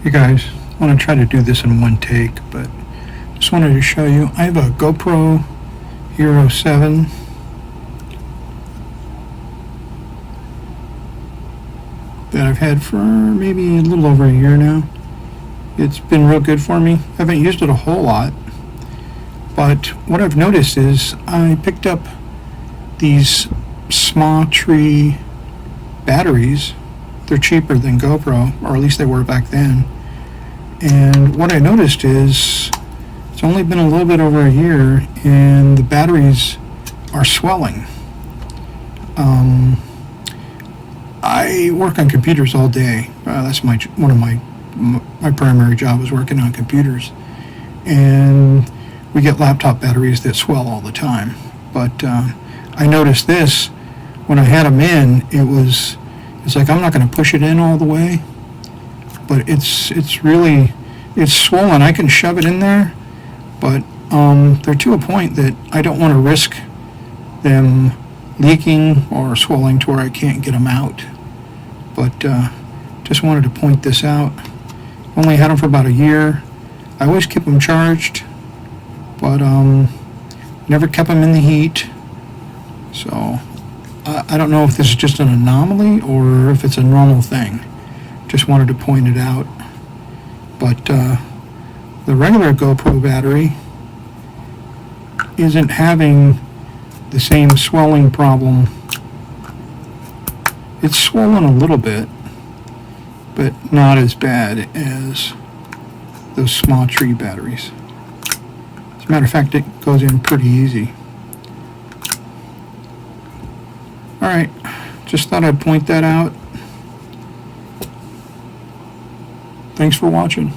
Hey guys, I want to try to do this in one take, but just wanted to show you. I have a GoPro Hero 7. That I've had for maybe a little over a year now. It's been real good for me. I haven't used it a whole lot, but what I've noticed is I picked up these small tree batteries. They're cheaper than GoPro, or at least they were back then. And what I noticed is it's only been a little bit over a year and the batteries are swelling. I work on computers all day. That's one of my primary job is working on computers. And we get laptop batteries that swell all the time. But I noticed this when I had them in. It's like I'm not going to push it in all the way, but it's swollen. I can shove it in there, but they're to a point that I don't want to risk them leaking or swelling to where I can't get them out. But just wanted to point this out. Only had them for about a year. I always keep them charged, but never kept them in the heat. So I don't know if this is just an anomaly or if it's a normal thing. Just wanted to point it out. But the regular GoPro battery isn't having the same swelling problem. It's swollen a little bit, but not as bad as those small tree batteries. As a matter of fact, it goes in pretty easy. Alright, just thought I'd point that out. Thanks for watching.